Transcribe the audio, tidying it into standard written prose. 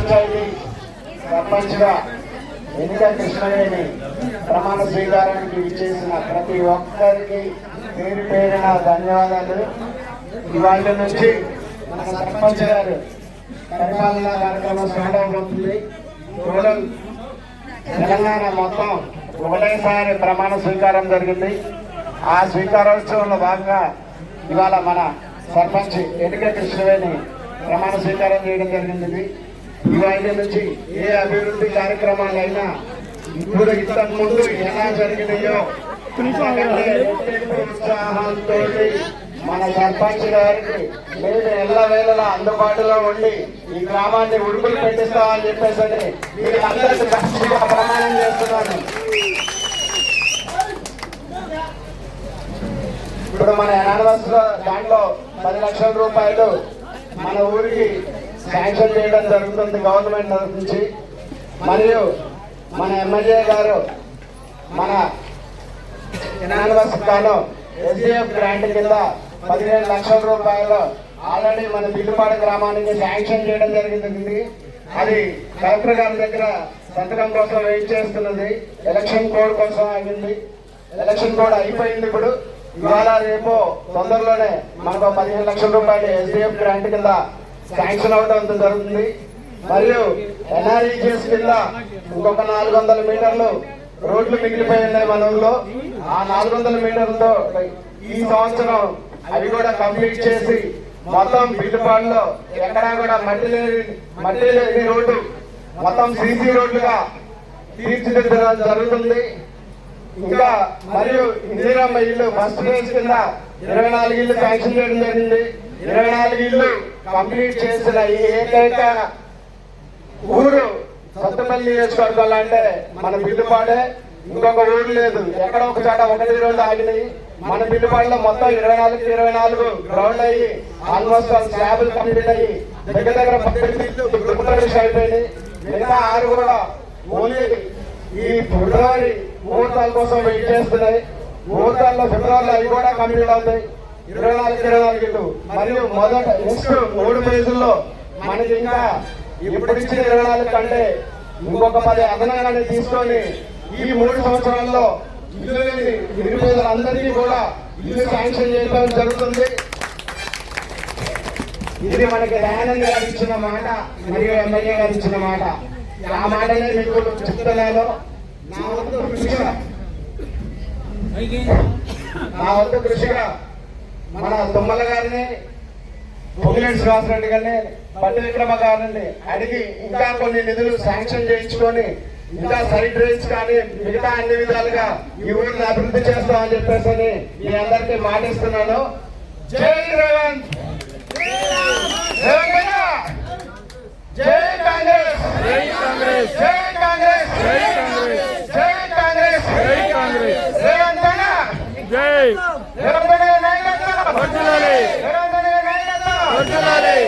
పంచాయతీ సర్పంచ్గా ఎన్నిక కృష్ణవేణి ప్రమాణ స్వీకారానికి ఇచ్చేసిన ప్రతి ఒక్కరికి పేరు పేరిన ధన్యవాదాలు. ఇవాళ నుంచి మన సర్పంచ్ గారు పరిపాలనా కార్యక్రమం స్టార్ట్ అవుతుంది. టోటల్ తెలంగాణ మొత్తం ఒకటేసారి ప్రమాణ స్వీకారం జరిగింది. ఆ స్వీకారోత్సవంలో భాగంగా ఇవాళ మన సర్పంచ్ ఎన్నిక కృష్ణవేణి ప్రమాణ స్వీకారం చేయడం జరిగింది. ఇవాళ నుంచి ఏ అభివృద్ధి కార్యక్రమాలైనా ఇప్పుడు ఇంతకు ముందు ఎలా జరిగినాయో ఉత్సాహంతో మన సర్పంచ్ గారికి నేను ఎల్లవేళలా అందుబాటులో ఉండి ఈ గ్రామాన్ని ఉడుకులు పెట్టిస్తామని చెప్పేసి మీరు అందరికీ ఖచ్చితంగా ప్రమాణం చేస్తున్నాను. ఇప్పుడు మన ఎనానిమస్ దాంట్లో 10 లక్షల రూపాయలు మన ఊరికి శాంక్షన్ చేయడం జరుగుతుంది గవర్నమెంట్ నుంచి. మరియు మన ఎమ్మెల్యే గారు మన ఎనానిమస్ గాను ఎస్డిఎఫ్ గ్రాంట్ కింద 15 లక్షల రూపాయలు ఆల్రెడీ మన బిల్లుపాడు గ్రామానికి శాంక్షన్ చేయడం జరిగింది. అది కలెక్టర్ గారి దగ్గర సంతకం కోసం వెయిట్ చేస్తున్నది. ఎలక్షన్ కోడ్ కోసం ఆగింది. ఎలక్షన్ కోడ్ అయిపోయింది. ఇప్పుడు ఇవాళ రేపు తొందరలోనే మనకు 15 లక్షల రూపాయలు ఎస్డిఎఫ్ గ్రాంట్ కింద శాంక్షన్ అవడం జరుగుతుంది. మరియు ఎన్ఆర్ఈజిఎస్ కింద ఇంకొక 400 మీటర్లు రోడ్లు మిగిలిపోయి ఉన్నాయి మన ఊళ్ళో. ఆ 400 మీటర్లతో ఈ సంవత్సరం అవి కూడా కంప్లీట్ చేసి మొత్తం బిల్లుపాడులో ఎక్కడా కూడా మట్టి లేని రోడ్డు మొత్తం సీసీ రోడ్లుగా తీర్చిదిద్దడం జరుగుతుంది. ఇంకా మరియు ఇందిరమ్మ ఇల్లు ఫస్ట్ ఫేజ్ కింద 24 ఇల్లు శాంక్షన్ చేయడం జరిగింది. 24 ఇల్లు కంప్లీట్ చేసిన ఈ ఏకైక ఊరు సత్తుపల్లి నియోజకవర్గాలు అంటే మన బిల్లుపాడే. ఇంకొక ఊరు లేదు. ఎక్కడ ఒక చోట 1-2 ఆగినాయి. మన బిల్లుపాడులో మొత్తం 24 గ్రౌండ్ అయ్యి ఆల్మోస్ట్ స్లాబులు కంప్లీట్ అయ్యి దగ్గర 18 అయిపోయింది. మిగతా 6 కూడా ఓన్లీ ఈ ఫిబ్రవరి ముహూర్తాల కోసం వెయిట్ చేస్తున్నాయి. ముహూర్తాల్లో ఫిబ్రవరిలో అవి కూడా కంప్లీట్ అవుతాయి. 24 ఇల్లు. మరియు నెక్స్ట్ 3 ఫేజుల్లో మనకి ఇంకా ఇప్పుడు ఇచ్చిన 24 కంటే ఇంకొక 10 అదనంగానే తీసుకొని ఈ 3 సంవత్సరాల్లో ఇల్లు లేని నిరుపేదలందరికీ కూడా ఇల్లు శాంక్షన్ చేయడం జరుగుతుంది. ఇది మనకి దయానంద్ గారు ఇచ్చిన మాట మరియు ఎమ్మెల్యే గారు ఇచ్చిన మాట. ఆ మాటనే మీకు చెప్తున్నాను. నా వంతు కృషిగా మన తుమ్మల గారిని, పొగిలేటి శ్రీనివాసరెడ్డి గారిని, పట్టి విక్రమ గారిని అడిగి ఇంకా కొన్ని నిధులు శాంక్షన్ చేయించుకొని ఇంకా సైడ్ డ్రైన్స్ కానీ మిగతా అన్ని విధాలుగా ఈ ఊరిని అభివృద్ధి చేస్తామని చెప్పేసి మీ అందరికీ మాటిస్తున్నాను. జై రేవంత్, జై కాంగ్రెస్, జై కాంగ్రెస్, జై కాంగ్రెస్, జై కాంగ్రెస్, జై కాంగ్రెస్, జై కాంగ్రెస్. రేవంత్ అన్న జై, రేవంత్ అన్న నాయకత్వం వర్ధిల్లాలి, రేవంత్ అన్న నాయకత్వం వర్ధిల్లాలి.